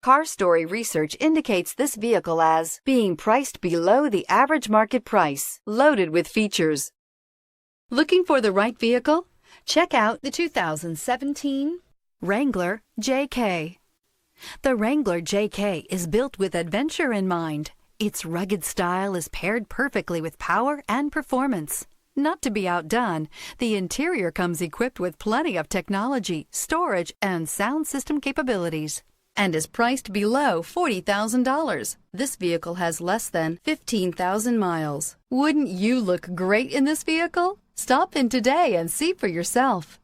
Car Story research indicates this vehicle as being priced below the average market price, loaded with features. Looking for the right vehicle? Check out the 2017 Wrangler JK. The Wrangler JK is built with adventure in mind. Its rugged style is paired perfectly with power and performance. Not to be outdone, the interior comes equipped with plenty of technology, storage, and sound system capabilities, and is priced below $40,000. This vehicle has less than 15,000 miles. Wouldn't you look great in this vehicle? Stop in today and see for yourself.